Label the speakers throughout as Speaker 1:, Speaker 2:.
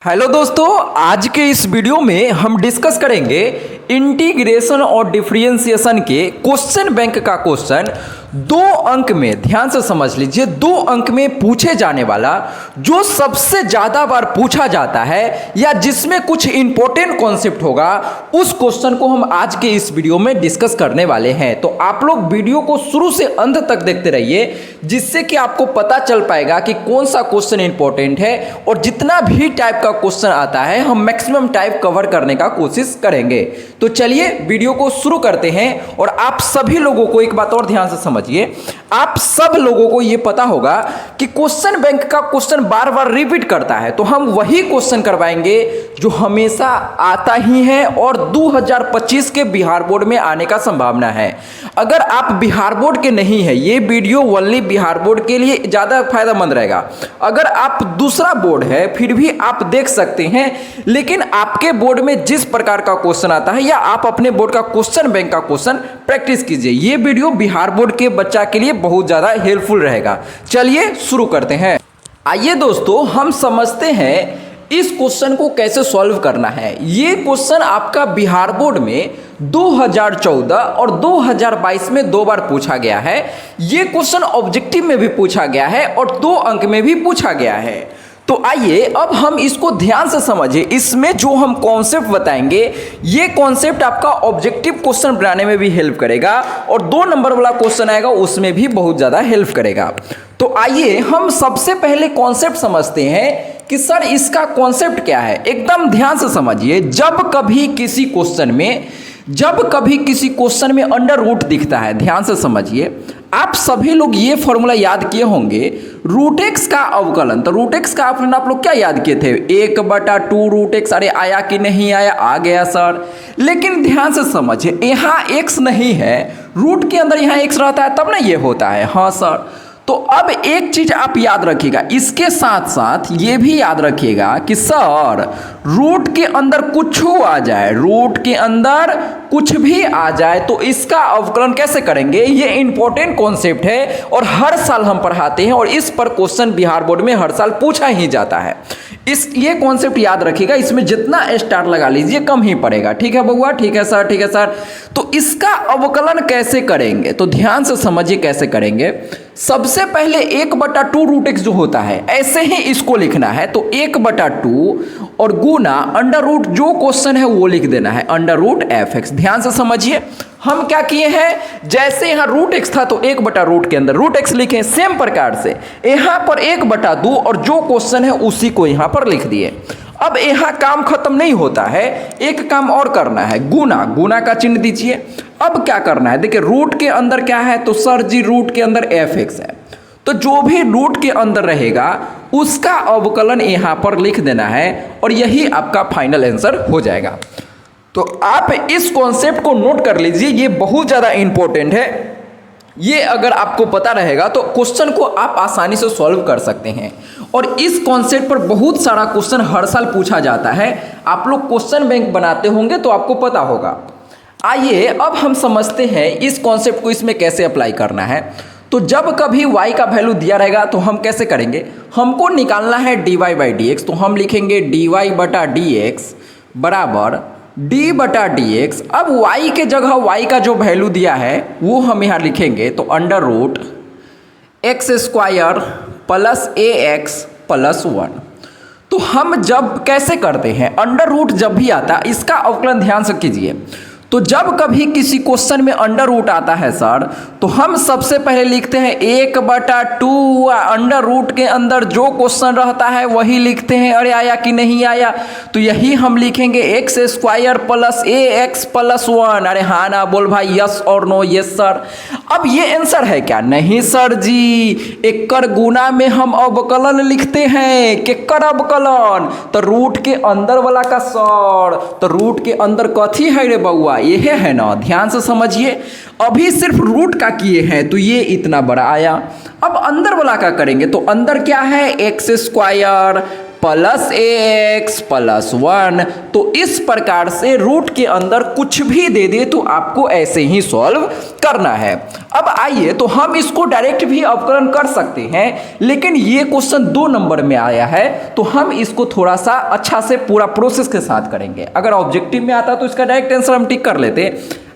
Speaker 1: Hello दोस्तों, आज के इस वीडियो में हम डिस्कस करेंगे इंटीग्रेशन और डिफरेंशिएशन के क्वेश्चन बैंक का क्वेश्चन 2 अंक में। ध्यान से समझ लीजिए, 2 अंक में पूछे जाने वाला जो सबसे ज्यादा बार पूछा जाता है या जिसमें कुछ इंपॉर्टेंट कॉन्सेप्ट होगा, उस क्वेश्चन को हम आज के इस वीडियो में डिस्कस करने वाले हैं। तो आप लोग वीडियो को शुरू से अंत तक देखते रहिए, जिससे कि आपको पता चल पाएगा कि कौन सा क्वेश्चन इंपॉर्टेंट है, और जितना भी टाइप का क्वेश्चन आता है हम मैक्सिमम टाइप कवर करने का कोशिश करेंगे। तो चलिए वीडियो को शुरू करते हैं। और आप सभी लोगों को एक बात और ध्यान से समझिए, आप सब लोगों को यह पता होगा कि क्वेश्चन बैंक का क्वेश्चन बार बार रिपीट करता है, तो हम वही क्वेश्चन करवाएंगे जो हमेशा आता ही है और 2025 के बिहार बोर्ड में आने का संभावना है। अगर आप बिहार बोर्ड के नहीं है, ये वीडियो ओनली बिहार बोर्ड के लिए ज्यादा फायदेमंद रहेगा। अगर आप दूसरा बोर्ड है फिर भी आप देख सकते हैं, लेकिन आपके बोर्ड में जिस प्रकार का क्वेश्चन आता है या आप अपने बोर्ड का क्वेश्चन बैंक का क्वेश्चन प्रैक्टिस कीजिए। ये वीडियो बिहार बोर्ड के बच्चा के लिए बहुत ज्यादा हेल्पफुल रहेगा। चलिए शुरू करते हैं। आइए दोस्तों, हम समझते हैं इस क्वेश्चन को कैसे सॉल्व करना है। ये क्वेश्चन आपका बिहार बोर्ड में 2014 और 2022 में 2 बार पूछा गया है। ये क्वेश्चन ऑब्जेक्टिव में भी पूछा गया है और 2 अंक में भी पूछा गया है। तो आइए अब हम इसको ध्यान से समझिए। इसमें जो हम कॉन्सेप्ट बताएंगे, ये कॉन्सेप्ट आपका ऑब्जेक्टिव क्वेश्चन बनाने में भी हेल्प करेगा और 2 नंबर वाला क्वेश्चन आएगा उसमें भी बहुत ज्यादा हेल्प करेगा। तो आइए हम सबसे पहले कॉन्सेप्ट समझते हैं कि सर इसका कॉन्सेप्ट क्या है। एकदम ध्यान से समझिए, जब कभी किसी क्वेश्चन में अंडर रूट दिखता है, ध्यान से समझिए, आप सभी लोग ये फॉर्मूला याद किए होंगे, रूट एक्स का अवकलन। तो रूट एक्स का अवकलन आप लोग क्या याद किए थे, 1/2 रूट एक्स। अरे आया कि नहीं आया? आ गया सर। लेकिन ध्यान से समझिए, यहाँ एक्स नहीं है, रूट के अंदर यहाँ एक्स रहता है तब ना ये होता है। हाँ सर। तो अब एक चीज आप याद रखिएगा, इसके साथ साथ ये भी याद रखिएगा कि सर रूट के अंदर कुछ आ जाए, रूट के अंदर कुछ भी आ जाए तो इसका अवकलन कैसे करेंगे। ये इंपॉर्टेंट कॉन्सेप्ट है और हर साल हम पढ़ाते हैं और इस पर क्वेश्चन बिहार बोर्ड में हर साल पूछा ही जाता है। ये कॉन्सेप्ट याद रखिएगा, इसमें जितना स्टार लगा लीजिए कम ही पड़ेगा। ठीक है बउआ? ठीक है सर, ठीक है सर। तो इसका अवकलन कैसे करेंगे, तो ध्यान से समझिए कैसे करेंगे। सबसे पहले 1/2 रूट एक्स जो होता है, ऐसे ही इसको लिखना है। तो 1/2 और गुना अंडर रूट, जो क्वेश्चन है वो लिख देना है, अंडर रूट एफ एक्स। ध्यान से समझिए, हम क्या किए हैं, जैसे यहां रूट एक्स था तो 1/रूट के अंदर रूट एक्स लिखे, सेम प्रकार से यहां पर 1/2 और जो क्वेश्चन है उसी को यहां पर लिख दिए। अब यहां काम खत्म नहीं होता है, एक काम और करना है, गुना। गुना का चिन्ह दीजिए। अब क्या करना है, देखिए रूट के अंदर क्या है, तो सर जी रूट के अंदर एफ एक्स है, तो जो भी रूट के अंदर रहेगा उसका अवकलन यहां पर लिख देना है और यही आपका फाइनल आंसर हो जाएगा। तो आप इस कॉन्सेप्ट को नोट कर लीजिए, ये बहुत ज्यादा इंपॉर्टेंट है। ये अगर आपको पता रहेगा तो क्वेश्चन को आप आसानी से सॉल्व कर सकते हैं। और इस कॉन्सेप्ट पर बहुत सारा क्वेश्चन हर साल पूछा जाता है। आप लोग क्वेश्चन बैंक बनाते होंगे तो आपको पता होगा। आइए अब हम समझते हैं इस कॉन्सेप्ट को इसमें कैसे अप्लाई करना है। तो जब कभी y का वैल्यू दिया रहेगा तो हम कैसे करेंगे, हमको निकालना है dy/dx। तो हम लिखेंगे dy/dx बराबर d/dx। अब y के जगह y का जो वैल्यू दिया है वो हम यहाँ लिखेंगे, तो under root x² plus ax plus 1। तो हम जब कैसे करते हैं, अंडर रूट जब भी आता, इसका अवकलन ध्यान से कीजिए। तो जब कभी किसी क्वेश्चन में अंडर रूट आता है सर, तो हम सबसे पहले लिखते हैं 1/2, अंडर रूट के अंदर जो क्वेश्चन रहता है वही लिखते हैं। अरे आया कि नहीं आया, तो यही हम लिखेंगे x² प्लस ax प्लस 1। अरे हाँ ना बोल भाई, यस और नो? Yes sir. अब ये आंसर है क्या? नहीं सर जी, एकर गुना में हम अवकलन लिखते हैं। केकर अवकलन? तो रूट के अंदर वाला का सर। तो रूट के अंदर कथी है रे बउआ, ये है ना, ध्यान से समझिए। अभी सिर्फ रूट का किए हैं तो ये इतना बड़ा आया। अब अंदर वाला का करेंगे, तो अंदर क्या है, x² प्लस ए एक्स प्लस 1। तो इस प्रकार से रूट के अंदर कुछ भी दे दे तो आपको ऐसे ही सॉल्व करना है। अब आइए तो हम इसको डायरेक्ट भी अवकलन कर सकते हैं, लेकिन ये क्वेश्चन 2 नंबर में आया है तो हम इसको थोड़ा सा अच्छा से पूरा प्रोसेस के साथ करेंगे। अगर ऑब्जेक्टिव में आता तो इसका डायरेक्ट आंसर हम टिक कर लेते।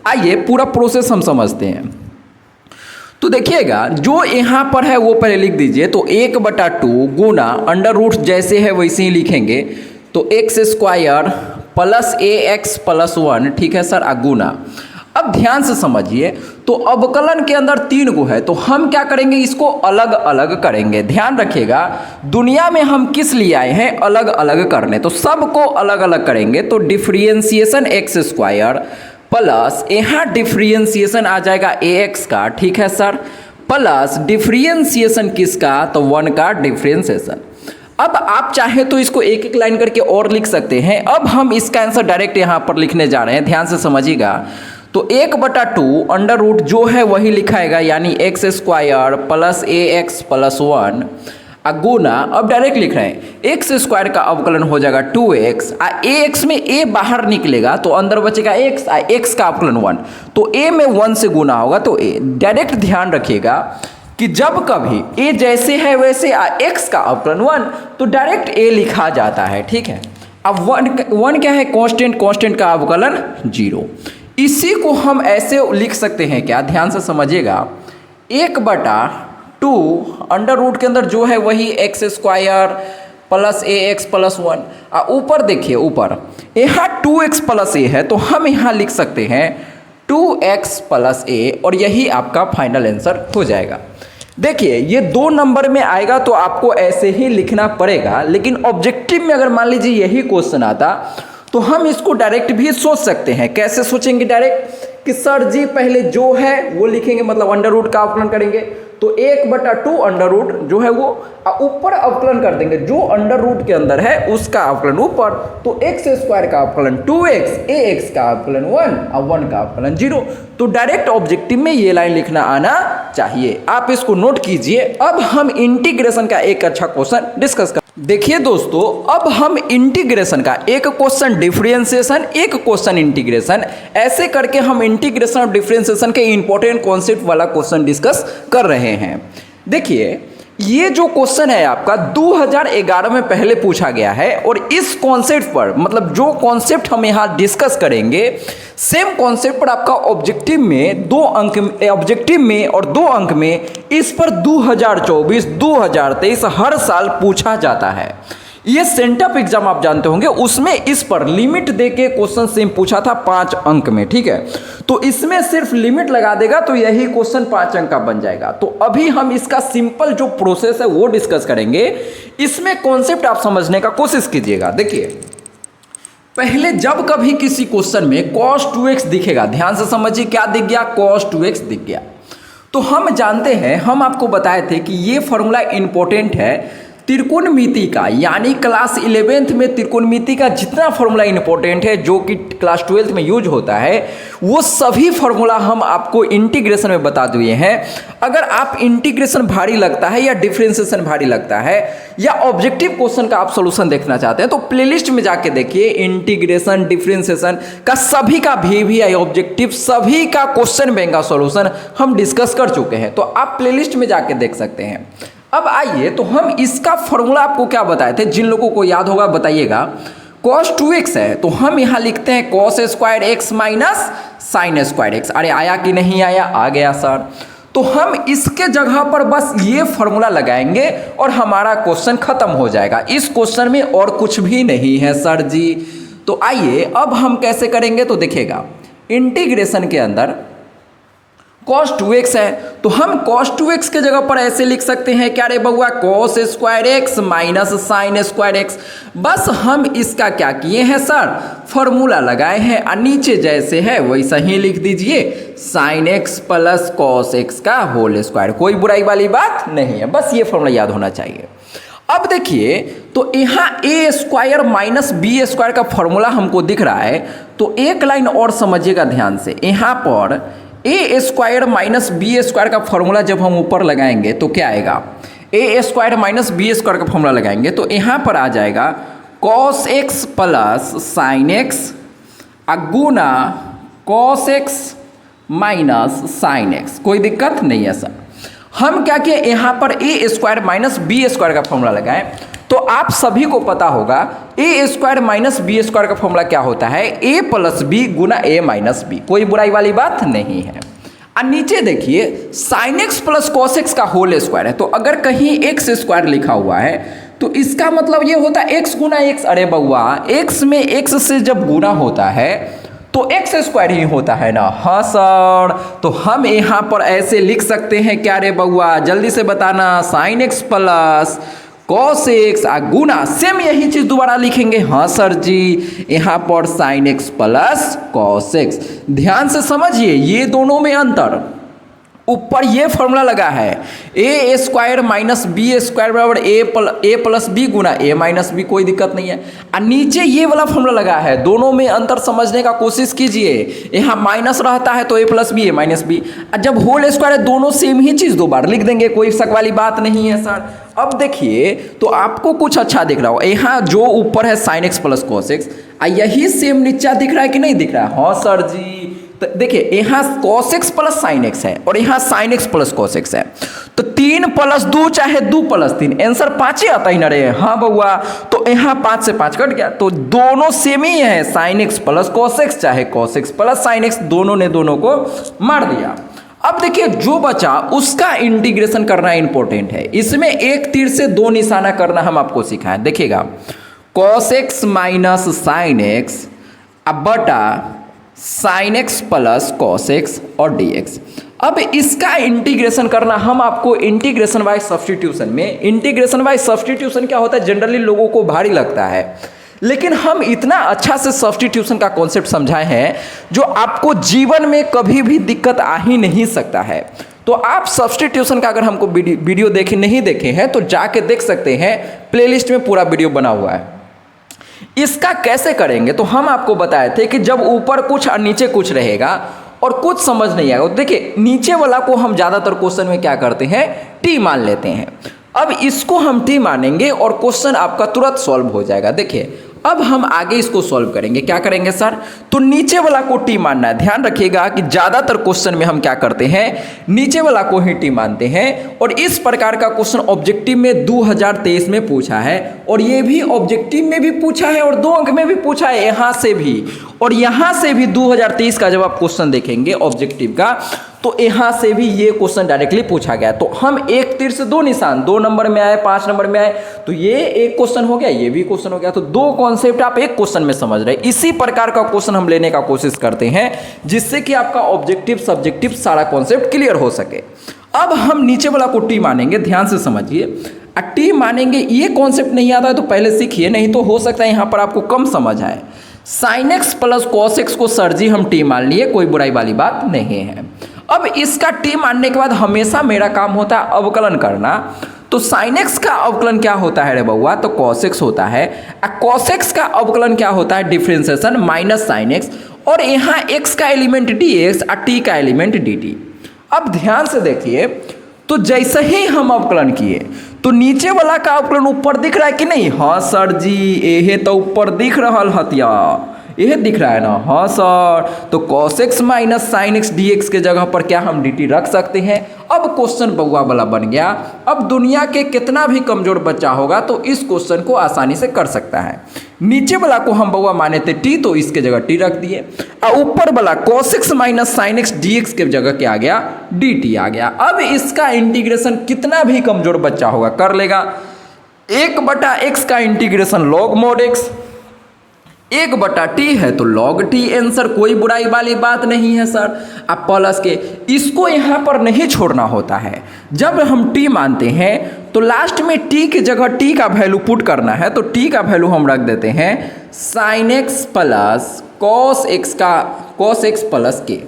Speaker 1: आइए पूरा प्रोसेस हम समझते हैं। तो देखिएगा जो यहाँ पर है वो पहले लिख दीजिए। तो 1/2 गुना अंडर रूट जैसे है वैसे ही लिखेंगे। तो एक्स स्क्वायर प्लस ए एक्स प्लस 1, ठीक है सर, गुना। अब ध्यान से समझिए, तो अवकलन के अंदर 3 गो है, तो हम क्या करेंगे, इसको अलग अलग करेंगे। ध्यान रखिएगा, दुनिया में हम किस लिए आए हैं, अलग अलग करने, तो सबको अलग अलग करेंगे। तो डिफ्रेंशिएशन एक्स स्क्वायर प्लस यहाँ डिफ्रेंशिएशन आ जाएगा ए एक्स का, ठीक है सर, प्लस डिफ्रेंशिएशन किसका, तो 1 का डिफ्रेंशिएशन। अब आप चाहे तो इसको एक एक लाइन करके और लिख सकते हैं। अब हम इसका आंसर डायरेक्ट यहाँ पर लिखने जा रहे हैं, ध्यान से समझिएगा। तो 1/2 अंडर रूट जो है वही लिखाएगा, यानी एक्स स्क्वायर प्लस ए एक्स प्लस 1 गुना, अब डायरेक्ट लिख रहे हैं, एक्स स्क्वायर का अवकलन हो जाएगा 2x, ए एक्स में ए बाहर निकलेगा तो अंदर बचेगा x, एक्स का अवकलन 1, तो a में 1 से गुना होगा तो a। डायरेक्ट ध्यान रखिएगा कि जब कभी a जैसे है वैसे x का अवकलन 1 तो डायरेक्ट a लिखा जाता है, ठीक है। अब 1 क्या है, कांस्टेंट, कांस्टेंट का अवकलन 0। इसी को हम ऐसे लिख सकते हैं, क्या, ध्यान से समझिएगा, 1/2 अंडर रूट के अंदर जो है वही एक्स स्क्वायर प्लस ए एक्स प्लस 1। ऊपर देखिए, ऊपर यहाँ 2x प्लस ए है तो हम यहाँ लिख सकते हैं 2x प्लस ए, और यही आपका फाइनल आंसर हो जाएगा। देखिए ये 2 नंबर में आएगा तो आपको ऐसे ही लिखना पड़ेगा, लेकिन ऑब्जेक्टिव में अगर मान लीजिए यही क्वेश्चन आता तो हम इसको डायरेक्ट भी सोच सकते हैं। कैसे सोचेंगे डायरेक्ट, कि सर जी पहले जो है वो लिखेंगे, मतलब अंडर रूट का अवकलन करेंगे, तो 1/2 अंडर रूट जो है वो ऊपर अवकलन कर देंगे, जो अंडर रूट के अंदर है उसका अवकलन ऊपर, तो एक्स स्क्वायर का अवकलन 2x, ए एक्स का अवकलन 1 और 1 का अवकलन 0। तो डायरेक्ट ऑब्जेक्टिव में ये लाइन लिखना आना चाहिए, आप इसको नोट कीजिए। अब हम इंटीग्रेशन का एक अच्छा क्वेश्चन डिस्कस कर। देखिए दोस्तों, अब हम इंटीग्रेशन का एक क्वेश्चन डिफरेंशिएशन, एक क्वेश्चन इंटीग्रेशन, ऐसे करके हम इंटीग्रेशन और डिफरेंशिएशन के इंपॉर्टेंट कॉन्सेप्ट वाला क्वेश्चन डिस्कस कर रहे हैं। देखिए ये जो क्वेश्चन है आपका 2011 में पहले पूछा गया है, और इस कॉन्सेप्ट पर, मतलब जो कॉन्सेप्ट हम यहाँ डिस्कस करेंगे, सेम कॉन्सेप्ट पर आपका ऑब्जेक्टिव में 2 अंक, ऑब्जेक्टिव में और 2 अंक में इस पर 2024, 2023 हर साल पूछा जाता है। ये सेंटअप एग्जाम आप जानते होंगे, उसमें इस पर लिमिट देके क्वेश्चन सेम पूछा था 5 अंक में, ठीक है। तो इसमें सिर्फ लिमिट लगा देगा तो यही क्वेश्चन 5 अंक का बन जाएगा। तो अभी हम इसका सिंपल जो प्रोसेस है वो डिस्कस करेंगे। इसमें कॉन्सेप्ट आप समझने का कोशिश कीजिएगा। देखिए पहले जब कभी किसी क्वेश्चन में cos 2x दिखेगा, ध्यान से समझिए, क्या दिख गया, cos 2x दिख गया, तो हम जानते हैं, हम आपको बताए थे कि ये फॉर्मूला इंपॉर्टेंट है त्रिकोणमिति का, यानी क्लास 11th में त्रिकोणमिति का जितना फॉर्मूला इंपॉर्टेंट है जो कि क्लास 12th में यूज होता है, वो सभी फॉर्मूला हम आपको इंटीग्रेशन में बता दिए हैं। अगर आप इंटीग्रेशन भारी लगता है या डिफरेंशिएशन भारी लगता है या ऑब्जेक्टिव क्वेश्चन का आप सोल्यूशन देखना चाहते हैं तो प्लेलिस्ट में जाके देखिए, इंटीग्रेशन, डिफरेंशिएशन का सभी का VVI ऑब्जेक्टिव सभी का क्वेश्चन बैंक का सोल्यूशन हम डिस्कस कर चुके हैं, तो आप प्लेलिस्ट में जाके देख सकते हैं। अब आइए तो हम इसका फॉर्मूला आपको क्या बताए थे, जिन लोगों को याद होगा बताइएगा। cos 2x है तो हम यहाँ लिखते हैं cos square x minus sine square x। अरे आया कि नहीं आया, आ गया सर। तो हम इसके जगह पर बस ये फॉर्मूला लगाएंगे और हमारा क्वेश्चन खत्म हो जाएगा। इस क्वेश्चन में और कुछ भी नहीं है सर जी। तो आइए अब हम कैसे करेंगे, तो देखिएगा इंटीग्रेशन के अंदर cos 2x है तो हम cos 2x के जगह पर ऐसे लिख सकते हैं, क्या रे बउआ, cos square x minus sine square x। बस हम इसका क्या किए हैं सर, फॉर्मूला लगाए हैं, और नीचे जैसे है वैसा ही लिख दीजिए, sine x plus cos x का होल स्क्वायर। कोई बुराई वाली बात नहीं है, बस ये फॉर्मूला याद होना चाहिए। अब देखिए तो यहाँ ए स्क्वायर माइनस बी स्क्वायर का फॉर्मूला हमको दिख रहा है, तो एक लाइन और समझिएगा ध्यान से। यहाँ पर A square minus B square का फॉर्मूला जब हम ऊपर लगाएंगे तो क्या आएगा, A square minus B square का फॉर्मूला लगाएंगे तो यहाँ पर आ जाएगा cos X plus sine X गुना cos X minus sine X. कोई दिक्कत नहीं है सर। हम क्या किए यहाँ पर A square minus B square का फॉर्मूला लगाएं तो आप सभी को पता होगा ए स्क्वायर माइनस बी स्क्वायर का फॉर्मूला क्या होता है, ए प्लस बी गुना ए माइनस बी। कोई बुराई वाली बात नहीं है। और नीचे देखिए sign X plus cos x का होल स्क्वायर है, तो अगर कहीं एक्स स्क्वायर लिखा हुआ है तो इसका मतलब ये होता है एक्स गुना एक्स। अरे बउआ, एक्स में एक्स से जब गुना होता है तो एक्स स्क्वायर ही होता है ना। हाँ सर, तो हम यहाँ पर ऐसे लिख सकते हैं क्या रे बउआ, जल्दी से बताना। Sine X plus cos X गुना सेम यही चीज दोबारा लिखेंगे। हाँ सर जी, यहाँ पर sine X plus cos X. ध्यान से समझिए ये दोनों में अंतर। ऊपर ये फॉर्मूला लगा है ए स्क्वायर माइनस बी स्क्वायर बराबर ए प्लस बी गुना ए माइनस बी। कोई दिक्कत नहीं है। और नीचे ये वाला फॉर्मूला लगा है, दोनों में अंतर समझने का कोशिश कीजिए। यहाँ माइनस रहता है तो ए प्लस बी ए माइनस बी, और जब होल स्क्वायर है दोनों सेम ही चीज़ दो बार लिख देंगे, कोई शक वाली बात नहीं है सर। अब देखिए तो आपको कुछ अच्छा दिख रहा हो, यहाँ जो ऊपर है sign X plus cos x, यही सेम नीचा दिख रहा है कि नहीं दिख रहा है? हाँ सर जी। तो देखिए यहाँ cos x plus sine x है और यहाँ sign X plus cos x है, तो 3 प्लस 2 चाहे 2 प्लस 3 आंसर 5 ही आता ही ना रे। हाँ बउआ, तो यहाँ 5 से 5 कट गया, तो दोनों सेम ही है, sign X plus cos x चाहे cos x plus sine x, दोनों ने दोनों को मार दिया। अब देखिए जो बचा उसका इंटीग्रेशन करना इंपॉर्टेंट है। इसमें एक तीर से दो निशाना करना हम आपको सिखाएं। देखिएगा cos x minus sine x अब बटा sign X plus cos x और डी एक्स। अब इसका इंटीग्रेशन करना हम आपको इंटीग्रेशन बाय सब्स्टिट्यूशन में, इंटीग्रेशन बाय सब्स्टिट्यूशन क्या होता है जनरली लोगों को भारी लगता है, लेकिन हम इतना अच्छा से सब्स्टिट्यूशन का कॉन्सेप्ट समझाए हैं जो आपको जीवन में कभी भी दिक्कत आ ही नहीं सकता है। तो आप सब्स्टिट्यूशन का अगर हमको वीडियो नहीं देखे हैं तो जाके देख सकते हैं, प्लेलिस्ट में पूरा वीडियो बना हुआ है। इसका कैसे करेंगे तो हम आपको बताए थे कि जब ऊपर कुछ और नीचे कुछ रहेगा और कुछ समझ नहीं आएगा, देखिए नीचे वाला को हम ज़्यादातर क्वेश्चन में क्या करते हैं, टी मान लेते हैं। अब इसको हम टी मानेंगे और क्वेश्चन आपका तुरंत सॉल्व हो जाएगा। देखिए अब हम आगे इसको सॉल्व करेंगे। क्या करेंगे सर, तो नीचे वाला को टी मानना है। ध्यान रखिएगा कि ज़्यादातर क्वेश्चन में हम क्या करते हैं, नीचे वाला को ही टी मानते हैं। और इस प्रकार का क्वेश्चन ऑब्जेक्टिव में 2023 में पूछा है, और ये भी ऑब्जेक्टिव में भी पूछा है और 2 अंक में भी पूछा है, यहाँ से भी और यहाँ से भी। 2023 का जब आप क्वेश्चन देखेंगे ऑब्जेक्टिव का तो यहाँ से भी ये क्वेश्चन डायरेक्टली पूछा गया। तो हम एक तीर से दो निशान, 2 नंबर में आए 5 नंबर में आए, तो ये एक क्वेश्चन हो गया, ये भी क्वेश्चन हो गया। तो 2 कॉन्सेप्ट आप एक क्वेश्चन में समझ रहे हैं। इसी प्रकार का क्वेश्चन हम लेने का कोशिश करते हैं जिससे कि आपका ऑब्जेक्टिव सब्जेक्टिव सारा कॉन्सेप्ट क्लियर हो सके। अब हम नीचे वाला को टी मानेंगे, ध्यान से समझिए। टी मानेंगे, ये कॉन्सेप्ट नहीं आता है तो पहले सीखिए, नहीं तो हो सकता है यहाँ पर आपको कम समझ आए। Sign X plus cos x को सर जी हम टी मान लिए, कोई बुराई वाली बात नहीं है। अब इसका टी मानने के बाद हमेशा मेरा काम होता है अवकलन करना। तो साइन एक्स का अवकलन क्या होता है रे बउआ, तो कॉस एक्स होता है। कॉस एक्स का अवकलन क्या होता है, डिफरेंशिएशन माइनस साइन एक्स, और यहाँ एक्स का एलिमेंट डी एक्स और टी का एलिमेंट डी टी। अब ध्यान से देखिए, तो जैसे ही हम अवकलन किए तो नीचे वाला का अवकलन ऊपर दिख रहा है कि नहीं? हाँ सर जी, यह तो ऊपर दिख रहा हतिया, यह दिख रहा है ना। हाँ सर, तो cos x minus sine x D x के जगह पर क्या हम dt रख सकते हैं। अब क्वेश्चन बउआ वाला बन गया। अब दुनिया के कितना भी कमजोर बच्चा होगा तो इस क्वेश्चन को आसानी से कर सकता है। नीचे वाला को हम बउआ माने थे t, तो इसके जगह t रख दिए, और ऊपर वाला cos x minus sine x D x के जगह क्या आ गया, dt आ गया। अब इसका इंटीग्रेशन कितना भी कमजोर बच्चा होगा कर लेगा। 1/x का integration log mod x, 1/t है तो log t आंसर, कोई बुराई वाली बात नहीं है सर। अब प्लस के इसको यहाँ पर नहीं छोड़ना होता है। जब हम t मानते हैं तो लास्ट में t की जगह t का वैल्यू पुट करना है, तो t का वैल्यू हम रख देते हैं sign X plus cos X plus के।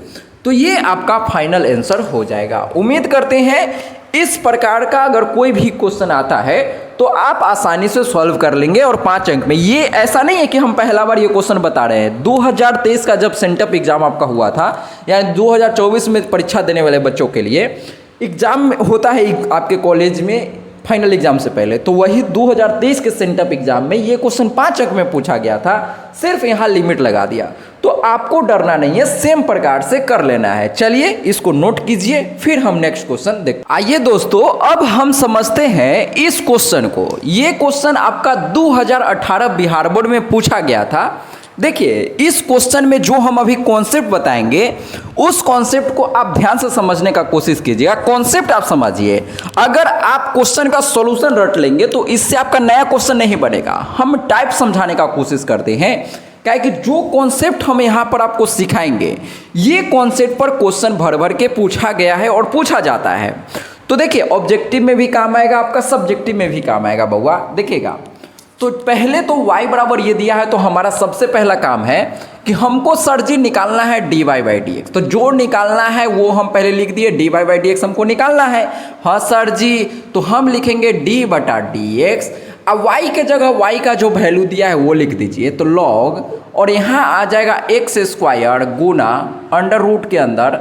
Speaker 1: तो ये आपका फाइनल आंसर हो जाएगा। उम्मीद करते हैं इस प्रकार का अगर कोई भी क्वेश्चन आता है तो आप आसानी से सॉल्व कर लेंगे और 5 अंक में। ये ऐसा नहीं है कि हम पहला बार ये क्वेश्चन बता रहे हैं। 2023 का जब सेंटअप एग्जाम आपका हुआ था, यानी 2024 में परीक्षा देने वाले बच्चों के लिए एग्जाम होता है आपके कॉलेज में फाइनल एग्जाम से पहले, तो वही 2023 के सेंटअप एग्जाम में ये क्वेश्चन 5 अंक में पूछा गया था, सिर्फ यहाँ लिमिट लगा दिया। तो आपको डरना नहीं है, सेम प्रकार से कर लेना है। चलिए इसको नोट कीजिए, फिर हम नेक्स्ट क्वेश्चन देखते हैं। आइए दोस्तों, अब हम समझते हैं इस क्वेश्चन को। ये क्वेश्चन आपका 2018 बिहार बोर्ड में पूछा गया था। देखिए इस क्वेश्चन में जो हम अभी कॉन्सेप्ट बताएंगे, उस कॉन्सेप्ट को आप ध्यान से समझने का कोशिश कीजिएगा। कॉन्सेप्ट आप समझिए, अगर आप क्वेश्चन का सॉल्यूशन रट लेंगे तो इससे आपका नया क्वेश्चन नहीं बनेगा। हम टाइप समझाने का कोशिश करते हैं, क्या कि जो कॉन्सेप्ट हम यहाँ पर आपको सिखाएंगे, ये कॉन्सेप्ट पर क्वेश्चन भर भर के पूछा गया है और पूछा जाता है। तो देखिए ऑब्जेक्टिव में भी काम आएगा, आपका सब्जेक्टिव में भी काम आएगा बउआ, देखिएगा। तो पहले तो y बराबर ये दिया है, तो हमारा सबसे पहला काम है कि हमको सर जी निकालना है dy बाई डी एक्स। तो जो निकालना है वो हम पहले लिख दिए, dy बाई डी एक्स हमको निकालना है। हाँ सर जी, तो हम लिखेंगे d बटा डी एक्स। अब y के जगह y का जो वैल्यू दिया है वो लिख दीजिए, तो log, और यहाँ आ जाएगा एक्स स्क्वायर गुना अंडर रूट के अंदर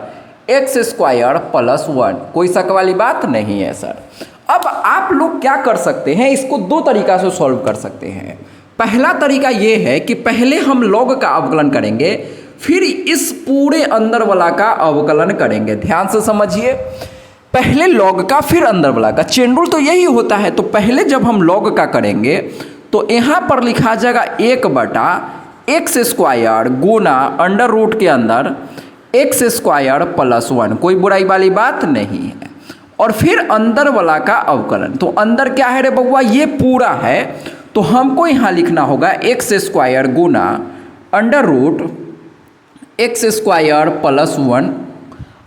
Speaker 1: एक्स स्क्वायर प्लस 1। कोई शक वाली बात नहीं है सर। अब आप लोग क्या कर सकते हैं, इसको दो तरीका से सॉल्व कर सकते हैं। पहला तरीका ये है कि पहले हम log का अवकलन करेंगे, फिर इस पूरे अंदर वाला का अवकलन करेंगे। ध्यान से समझिए, पहले log का फिर अंदर वाला का। चेन रूल तो यही होता है। तो पहले जब हम log का करेंगे तो यहाँ पर लिखा जाएगा 1 बटा एक्स स्क्वायर गुना अंडर रूट के अंदर एक्स स्क्वायर प्लस 1। कोई बुराई वाली बात नहीं है। और फिर अंदर वाला का अवकलन, तो अंदर क्या है रे बउआ, ये पूरा है। तो हमको यहाँ लिखना होगा एक्स स्क्वायर गुना under root x square plus 1।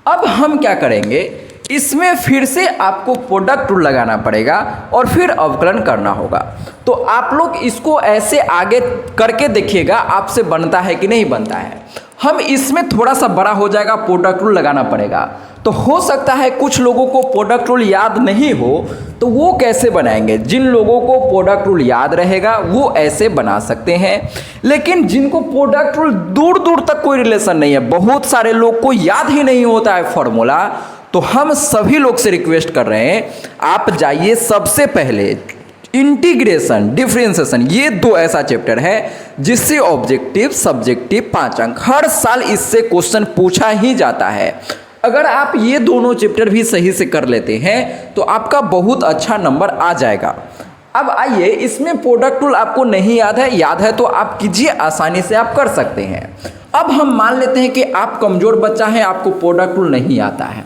Speaker 1: अब हम क्या करेंगे, इसमें फिर से आपको प्रोडक्ट रूल लगाना पड़ेगा और फिर अवकलन करना होगा। तो आप लोग इसको ऐसे आगे करके देखिएगा, आपसे बनता है कि नहीं बनता है। हम इसमें थोड़ा सा बड़ा हो जाएगा, प्रोडक्ट रूल लगाना पड़ेगा। तो हो सकता है कुछ लोगों को प्रोडक्ट रूल याद नहीं हो, तो वो कैसे बनाएंगे। जिन लोगों को प्रोडक्ट रूल याद रहेगा वो ऐसे बना सकते हैं, लेकिन जिनको प्रोडक्ट रूल दूर दूर तक कोई रिलेशन नहीं है, बहुत सारे लोग को याद ही नहीं होता है फॉर्मूला, तो हम सभी लोग से रिक्वेस्ट कर रहे हैं, आप जाइए सबसे पहले इंटीग्रेशन डिफरेंशिएशन, ये दो ऐसा चैप्टर है जिससे ऑब्जेक्टिव सब्जेक्टिव 5 अंक हर साल इससे क्वेश्चन पूछा ही जाता है। अगर आप ये दोनों चैप्टर भी सही से कर लेते हैं तो आपका बहुत अच्छा नंबर आ जाएगा। अब आइए, इसमें प्रोडक्ट रूल आपको नहीं याद है तो आप कीजिए, आसानी से आप कर सकते हैं। अब हम मान लेते हैं कि आप कमजोर बच्चा हैं, आपको प्रोडक्ट रूल नहीं आता है,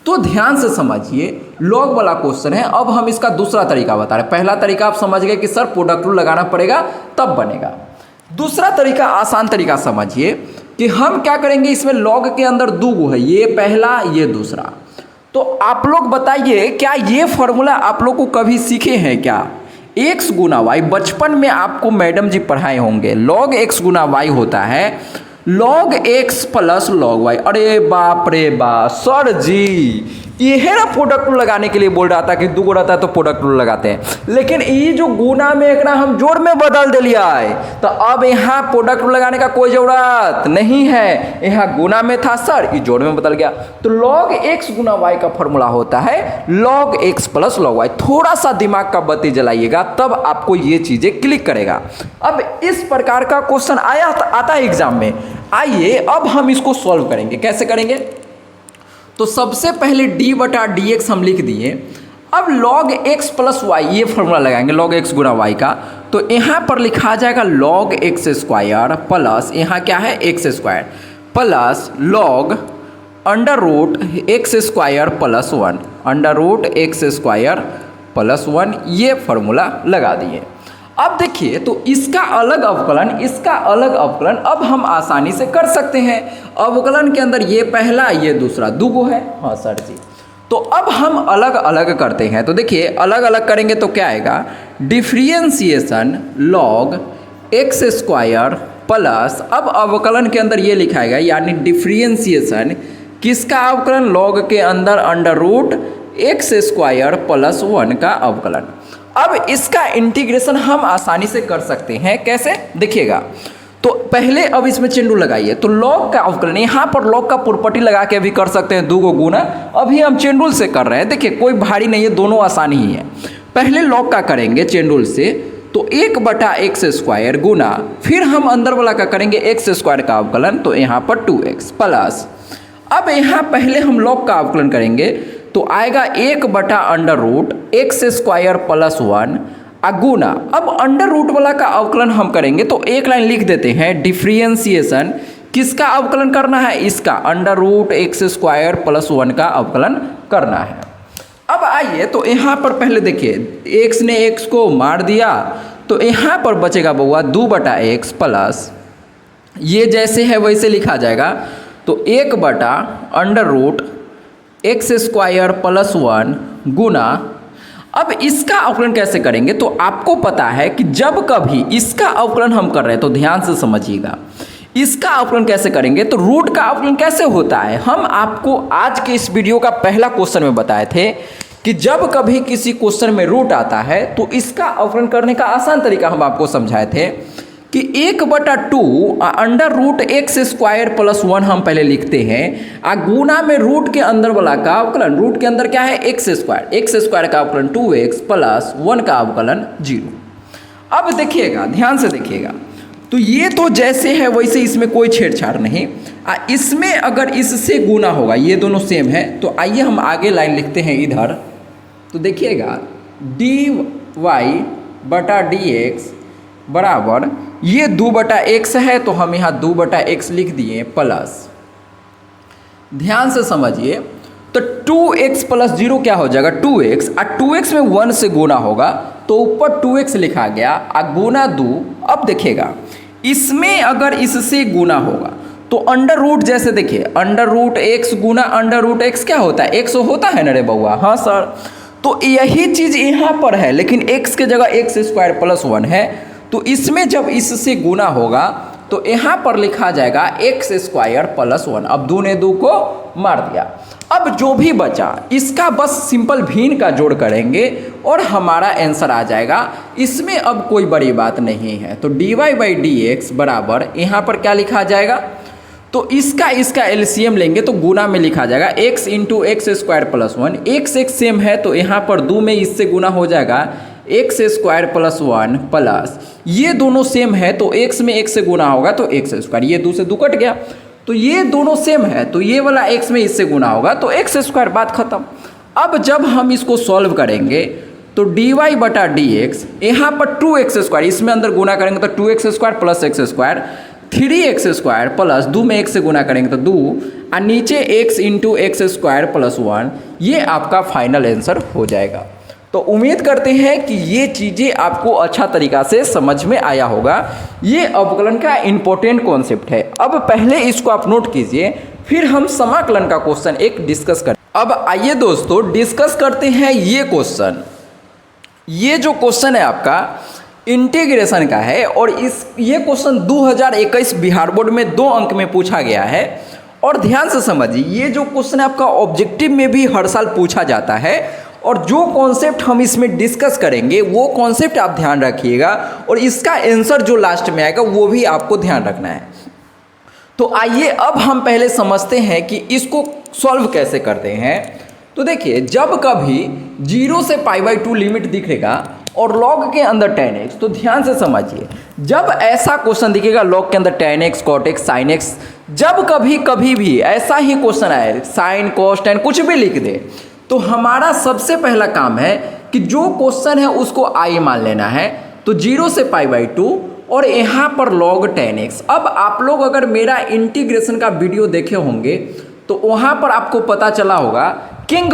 Speaker 1: तो ध्यान से समझिए, लॉग वाला क्वेश्चन है। अब हम इसका दूसरा तरीका बता रहे हैं। पहला तरीका आप समझ गए कि सर प्रोडक्ट रूल लगाना पड़ेगा तब बनेगा। दूसरा तरीका आसान तरीका समझिए कि हम क्या करेंगे, इसमें लॉग के अंदर दो गो है, ये पहला ये दूसरा। तो आप लोग बताइए, क्या ये फॉर्मूला आप लोग को कभी सीखे हैं क्या? एक्स गुना वाई, बचपन में आपको मैडम जी पढ़ाए होंगे, लॉग एक्स गुना वाई होता है log x plus log y. अरे बाप रे बाप सर जी, ये ना प्रोडक्ट रूल लगाने के लिए बोल रहा था कि दो रहता है तो प्रोडक्ट रूल लगाते हैं, लेकिन ये जो गुना में एक ना हम जोड़ में बदल दे लिया है, तो अब यहाँ प्रोडक्ट रूल लगाने का कोई जरूरत नहीं है। यहाँ गुना में था सर, ये जोड़ में बदल गया। तो लॉग एक्स गुना वाई का फॉर्मूला होता है log x plus log y. थोड़ा सा दिमाग का बत्ती जलाइएगा तब आपको ये चीजें क्लिक करेगा। अब इस प्रकार का क्वेश्चन आता है एग्जाम में। आइए अब हम इसको सॉल्व करेंगे। कैसे करेंगे? तो सबसे पहले d बटा डी एक्स हम लिख दिए। अब log x प्लस वाई, ये फॉर्मूला लगाएंगे log x गुना वाई का। तो यहाँ पर लिखा जाएगा log x स्क्वायर प्लस, यहाँ क्या है x square plus log under root x square plus 1, under root x square plus 1, ये फॉर्मूला लगा दिए। अब देखिए, तो इसका अलग अवकलन, इसका अलग अवकलन अब हम आसानी से कर सकते हैं। अवकलन के अंदर ये पहला ये दूसरा दुगो है। हाँ सर जी, तो अब हम अलग अलग करते हैं। तो देखिए अलग अलग करेंगे तो क्या आएगा, differentiation log x square plus, अब अवकलन के अंदर ये लिखाएगा, यानी डिफ्रेंशिएशन किसका अवकलन, लॉग के अंदर under root x square plus 1 का अवकलन। अब इसका इंटीग्रेशन हम आसानी से कर सकते हैं। कैसे देखिएगा, तो पहले अब इसमें चेन रूल लगाइए। तो लॉग का अवकलन, यहाँ पर लॉग का प्रॉपर्टी लगा के भी कर सकते हैं, दो गो गुना। अभी हम चेन रूल से कर रहे हैं। देखिए कोई भारी नहीं है, दोनों आसानी ही है। पहले लॉग का करेंगे चेन रूल से, तो 1/x² गुना, फिर हम अंदर वाला का करेंगे x² का अवकलन, तो यहाँ पर 2x प्लस, अब यहाँ पहले हम लॉग का अवकलन करेंगे तो आएगा 1/√x² प्लस 1 गुना, अब अंडर रूट वाला का अवकलन हम करेंगे तो एक लाइन लिख देते हैं, डिफ्रेंसिएशन किसका अवकलन करना है, इसका अंडर√x² प्लस 1 का अवकलन करना है। अब आइए तो यहाँ पर पहले देखिए x ने x को मार दिया, तो यहाँ पर बचेगा बउआ 2/x प्लस, ये जैसे है वैसे लिखा जाएगा, तो 1/√x² प्लस 1 गुना, अब इसका अवकलन कैसे करेंगे, तो आपको पता है कि जब कभी इसका अवकलन हम कर रहे हैं तो ध्यान से समझिएगा, इसका अवकलन कैसे करेंगे, तो रूट का अवकलन कैसे होता है, हम आपको आज के इस वीडियो का पहला क्वेश्चन में बताए थे कि जब कभी किसी क्वेश्चन में रूट आता है तो इसका अवकलन करने का आसान तरीका हम आपको समझाए थे कि 1/2 अंडर√x² प्लस 1 हम पहले लिखते हैं, गुना में रूट के अंदर वाला का अवकलन, रूट के अंदर क्या है x² का अवकलन 2x प्लस 1 का अवकलन 0। अब देखिएगा, ध्यान से देखिएगा, तो ये तो जैसे है वैसे इसमें कोई छेड़छाड़ नहीं, इसमें अगर इससे गुना होगा, ये दोनों सेम है, तो आइए हम आगे लाइन लिखते हैं इधर, तो देखिएगा dy/dx बराबर, ये 2/x है तो हम यहाँ 2/x लिख दिए प्लस, ध्यान से समझिए, तो 2x प्लस 0 क्या हो जाएगा 2x, और 2x में 1 से गुना होगा तो ऊपर 2x लिखा गया गुना 2। अब देखिएगा इसमें अगर इससे गुना होगा तो अंडर रूट, जैसे देखिए अंडर√x गुना अंडर√x क्या होता है, x होता है ना रे बउआ, हाँ सर, तो यही चीज़ यहाँ पर है, लेकिन x के जगह x² प्लस 1 है, तो इसमें जब इससे गुना होगा तो यहाँ पर लिखा जाएगा x² प्लस 1, अब 2 ने 2 को मार दिया। अब जो भी बचा इसका बस सिंपल भिन्न का जोड़ करेंगे और हमारा आंसर आ जाएगा, इसमें अब कोई बड़ी बात नहीं है। तो dy/dx बराबर यहाँ पर क्या लिखा जाएगा, तो इसका एलसीएम लेंगे तो गुना में लिखा जाएगा x × x² plus 1, x same है तो यहाँ पर 2 में इससे गुना हो जाएगा x² प्लस 1 प्लस, ये दोनों सेम है तो x में x से गुना होगा तो x², ये 2 से 2 कट गया, तो ये दोनों सेम है तो ये वाला x में इससे गुना होगा तो x², बात खत्म। अब जब हम इसको सॉल्व करेंगे तो dy/dx यहाँ पर 2x², इसमें अंदर गुना करेंगे तो 2x² plus x², 3x² plus 2 में x से गुना करेंगे तो 2, और नीचे x × x² प्लस 1, ये आपका फाइनल आंसर हो जाएगा। तो उम्मीद करते हैं कि ये चीज़ें आपको अच्छा तरीका से समझ में आया होगा। ये अवकलन का इम्पोर्टेंट कॉन्सेप्ट है। अब पहले इसको आप नोट कीजिए, फिर हम समाकलन का क्वेश्चन एक डिस्कस करें। अब आइए दोस्तों डिस्कस करते हैं ये क्वेश्चन। ये जो क्वेश्चन है आपका इंटीग्रेशन का है, और ये क्वेश्चन 2021 बिहार बोर्ड में 2 अंक में पूछा गया है। और ध्यान से समझिए, ये जो क्वेश्चन है आपका ऑब्जेक्टिव में भी हर साल पूछा जाता है, और जो कॉन्सेप्ट हम इसमें डिस्कस करेंगे वो कॉन्सेप्ट आप ध्यान रखिएगा, और इसका आंसर जो लास्ट में आएगा वो भी आपको ध्यान रखना है। तो आइए अब हम पहले समझते हैं कि इसको सॉल्व कैसे करते हैं। तो देखिए, जब कभी 0 से π/2 लिमिट दिखेगा और लॉग के अंदर tan x, तो ध्यान से समझिए, जब ऐसा क्वेश्चन दिखेगा लॉग के अंदर tan x, cot x, sin x, जब कभी भी ऐसा ही क्वेश्चन आए साइन cos tan कुछ भी लिख दे, तो हमारा सबसे पहला काम है कि जो क्वेश्चन है उसको i मान लेना है। तो 0 से π/2 और यहाँ पर log tan x। अब आप लोग अगर मेरा इंटीग्रेशन का वीडियो देखे होंगे तो वहाँ पर आपको पता चला होगा किंग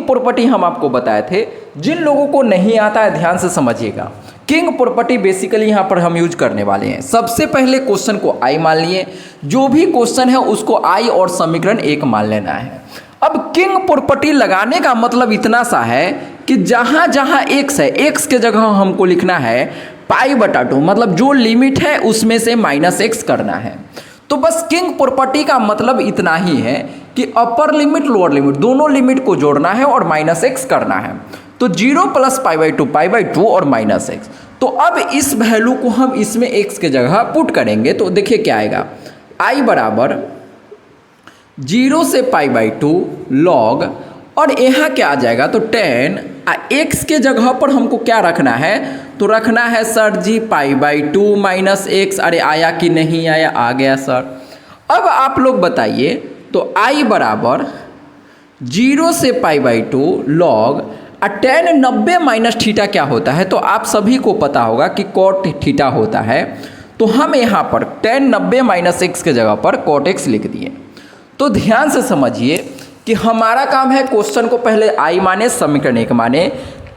Speaker 1: प्रॉपर्टी हम आपको बताए थे। जिन लोगों को नहीं आता है ध्यान से समझिएगा, किंग प्रॉपर्टी बेसिकली यहाँ पर हम यूज करने वाले हैं। सबसे पहले क्वेश्चन को i मान लिए, जो भी क्वेश्चन है उसको i और समीकरण 1 मान लेना है। अब किंग प्रॉपर्टी लगाने का मतलब इतना सा है कि जहाँ जहाँ x है, x के जगह हमको लिखना है π/2, मतलब जो लिमिट है उसमें से -x करना है। तो बस किंग प्रॉपर्टी का मतलब इतना ही है कि अपर लिमिट लोअर लिमिट दोनों लिमिट को जोड़ना है और -x करना है। तो 0 + π/2 और -x। तो अब इस वैल्यू को हम इसमें x के जगह पुट करेंगे तो देखिए क्या आएगा, i बराबर 0 से π/2 log, और यहाँ क्या आ जाएगा तो tan एक्स के जगह पर हमको क्या रखना है, तो रखना है सर जी π/2 माइनस एक्स। अरे आया कि नहीं आया, आ गया सर। अब आप लोग बताइए, तो I बराबर 0 से π/2 लॉग tan 90 माइनस थीटा क्या होता है, तो आप सभी को पता होगा कि cot थीटा होता है। तो हम यहाँ पर tan 90 माइनस एक्स के जगह पर cot x लिख दिए। तो ध्यान से समझिए कि हमारा काम है क्वेश्चन को पहले I माने, समीकरण 1 माने,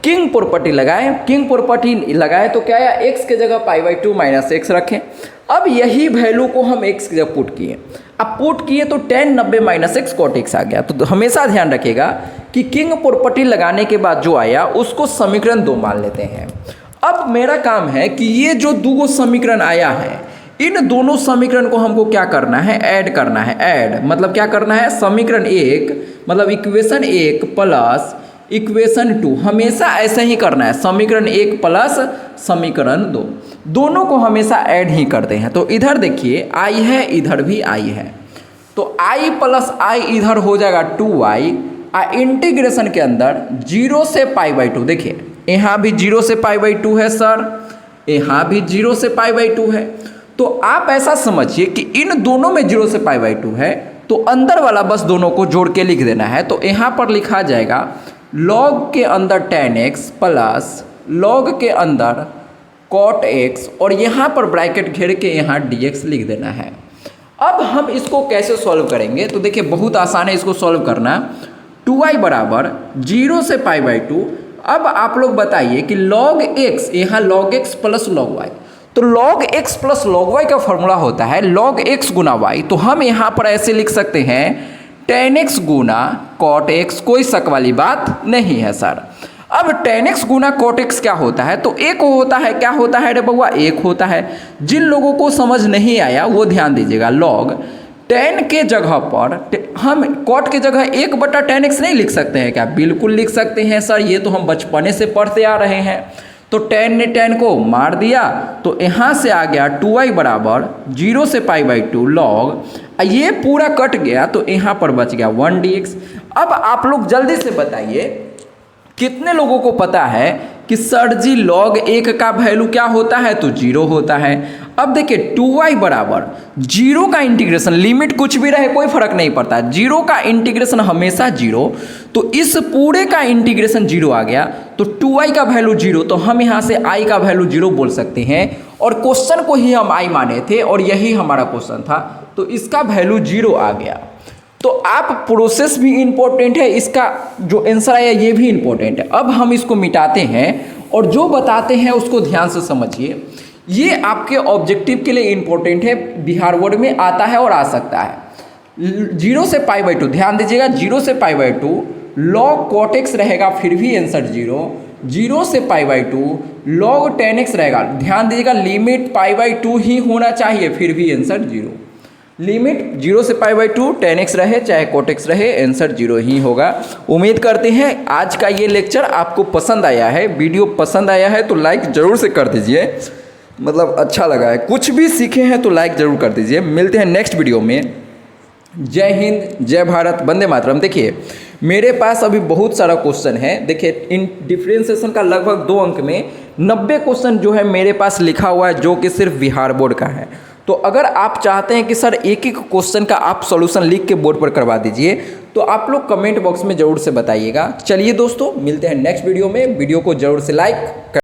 Speaker 1: किंग प्रॉपर्टी लगाएं। किंग प्रॉपर्टी लगाए तो क्या आया, x के जगह π/2 माइनस एक्स रखें। अब यही वैल्यू को हम x की जगह पुट किए। अब पुट किए तो tan 90 minus x cot x आ गया। तो हमेशा ध्यान रखिएगा कि किंग प्रॉपर्टी लगाने के बाद जो आया उसको समीकरण 2 मान लेते हैं। अब मेरा काम है कि ये जो दो समीकरण आया है, इन दोनों समीकरण को हमको क्या करना है, ऐड करना है। ऐड मतलब क्या करना है, समीकरण 1 मतलब इक्वेशन 1 प्लस इक्वेशन 2, हमेशा ऐसे ही करना है। समीकरण 1 प्लस समीकरण 2, दोनों को हमेशा ऐड ही करते हैं। तो इधर देखिए I है, इधर भी I है, तो I प्लस I इधर हो जाएगा 2I। इंटीग्रेशन के अंदर 0 से π/2, देखिए यहाँ भी 0 से π/2 है सर, यहाँ भी 0 से π/2 है। तो आप ऐसा समझिए कि इन दोनों में 0 से π/2 है, तो अंदर वाला बस दोनों को जोड़ के लिख देना है। तो यहाँ पर लिखा जाएगा लॉग के अंदर tan x प्लस लॉग के अंदर cot x, और यहाँ पर ब्रैकेट घेर के यहाँ dx लिख देना है। अब हम इसको कैसे सॉल्व करेंगे, तो देखिए बहुत आसान है इसको सॉल्व करना। 2i बराबर 0 से π/2। अब आप लोग बताइए कि log x, यहाँ log x plus log y, तो log x plus log y का फॉर्मूला होता है log x गुना y। तो हम यहाँ पर ऐसे लिख सकते हैं tan x गुना cot x, कोई शक वाली बात नहीं है सर। अब tan x गुना cot x क्या होता है, तो एक होता है, क्या होता है रे बउआ, एक होता है। जिन लोगों को समझ नहीं आया वो ध्यान दीजिएगा। log tan के जगह पर हम cot के जगह 1/tan x नहीं लिख सकते हैं क्या, बिल्कुल लिख सकते हैं सर, ये तो हम बचपने से पढ़ते आ रहे हैं। तो tan ने tan को मार दिया, तो यहाँ से आ गया 2i बराबर 0 से π/2 लॉग, ये पूरा कट गया तो यहाँ पर बच गया 1dx। अब आप लोग जल्दी से बताइए कितने लोगों को पता है कि सर जी log 1 का वैल्यू क्या होता है, तो 0 होता है। अब देखिए 2i बराबर 0 का इंटीग्रेशन, लिमिट कुछ भी रहे कोई फर्क नहीं पड़ता, 0 का इंटीग्रेशन हमेशा 0, तो इस पूरे का इंटीग्रेशन 0 आ गया। तो 2i का वैल्यू 0, तो हम यहाँ से i का वैल्यू 0 बोल सकते हैं। और क्वेश्चन को ही हम i माने थे और यही हमारा क्वेश्चन था, तो इसका वैल्यू 0 आ गया। तो आप प्रोसेस भी इम्पोर्टेंट है, इसका जो आंसर आया ये भी इम्पोर्टेंट है। अब हम इसको मिटाते हैं और जो बताते हैं उसको ध्यान से समझिए। ये आपके ऑब्जेक्टिव के लिए इम्पोर्टेंट है, बिहार बोर्ड में आता है और आ सकता है। 0 से π/2 ध्यान दीजिएगा, 0 से π/2 log cot x रहेगा, फिर भी आंसर 0। 0 से π/2 log tan x रहेगा, ध्यान दीजिएगा लिमिट π/2 ही होना चाहिए, फिर भी आंसर 0। लिमिट 0 से π/2 tan x रहे चाहे cot x रहे, आंसर 0 ही होगा। उम्मीद करते हैं आज का ये लेक्चर आपको पसंद आया है। वीडियो पसंद आया है तो लाइक ज़रूर से कर दीजिए, मतलब अच्छा लगा है, कुछ भी सीखे हैं तो लाइक ज़रूर कर दीजिए। मिलते हैं नेक्स्ट वीडियो में। जय हिंद, जय भारत, वंदे मातरम। देखिए मेरे पास अभी बहुत सारा क्वेश्चन है। देखिए इन डिफ्रेंसिएशन का लगभग 2 अंक में 90 क्वेश्चन जो है मेरे पास लिखा हुआ है, जो कि सिर्फ बिहार बोर्ड का है। तो अगर आप चाहते हैं कि सर एक एक क्वेश्चन का आप सॉल्यूशन लिख के बोर्ड पर करवा दीजिए, तो आप लोग कमेंट बॉक्स में ज़रूर से बताइएगा। चलिए दोस्तों, मिलते हैं नेक्स्ट वीडियो में। वीडियो को ज़रूर से लाइक